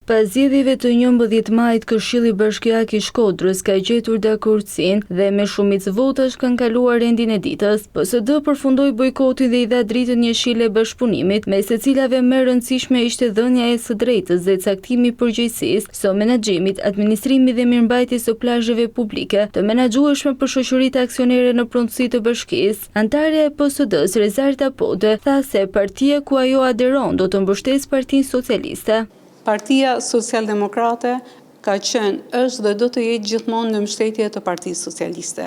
Pas zgjedhjeve të 11 majit, Këshilli Bashkiak i Shkodrës ka gjetur dakordsinë dhe me shumicë votash kanë kaluar rendin e ditës. PSD përfundoi bojkotin dhe i dha dritën njëshile bashkëpunimit, me së cilave më e rëndësishme ishte dhënia e së drejtës dhe caktimi i përgjegjësisë së menaxhimit, administrimit dhe mirëmbajtjes së plazheve publike, të menaxhueshme për shoqëritë aksionere në pronësi të bashkisë. Antarja e PSD-s Rezarta Pode tha se partia ku ajo aderon do të mbështesë Partinë Socialiste. Partia Socialdemokrate ka qenë, është dhe do të jetë gjithmonë në mbështetje të Partisë Socialiste.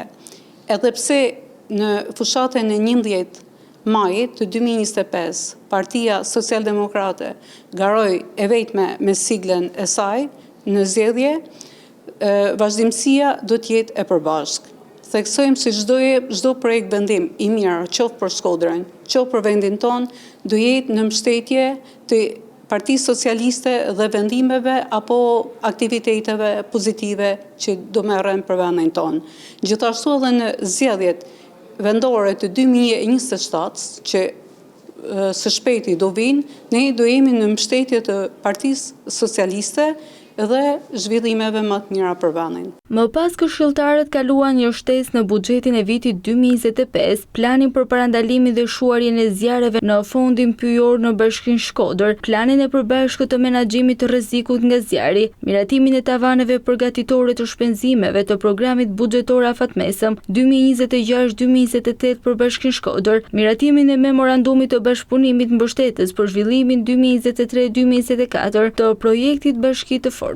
Edhe pse në fushatën e 11 majit të 2025, Partia Socialdemokrate garoi e vetme me siglen e saj në zgjedhje, vazhdimësia do të jetë e përbashkë. Theksojmë se çdo projekt vendim i mirë, qoftë për Shkodrën, qoftë për vendin tonë, do jetë në mbështetje të Partisë Socialiste dhe vendimeve apo aktiviteteve pozitive që do merren për vendin tonë. Gjithashtu edhe në zgjedhjet vendore të 2027 që së shpejti do vinë, ne do jemi në mbështetje të Partisë Socialiste dhe zhvillimeve më të mira për vendin. Më pas këshilltarët kaluan një shtesë në buxhetin e vitit 2025, planin për parandalimin dhe shuarjen e zjarreve në fondin pyjor në Bashkinë Shkodër, planin e përbashkët të menaxhimit të rrezikut nga zjarri, miratimin e tavaneve përgatitore të shpenzimeve të programit buxhetor afatmesëm 2026-2028 për Bashkinë Shkodër, miratimin e memorandumit të bashkëpunimit mbështetës për zhvillimin 2023-2024 të projektit Bashki të Forta.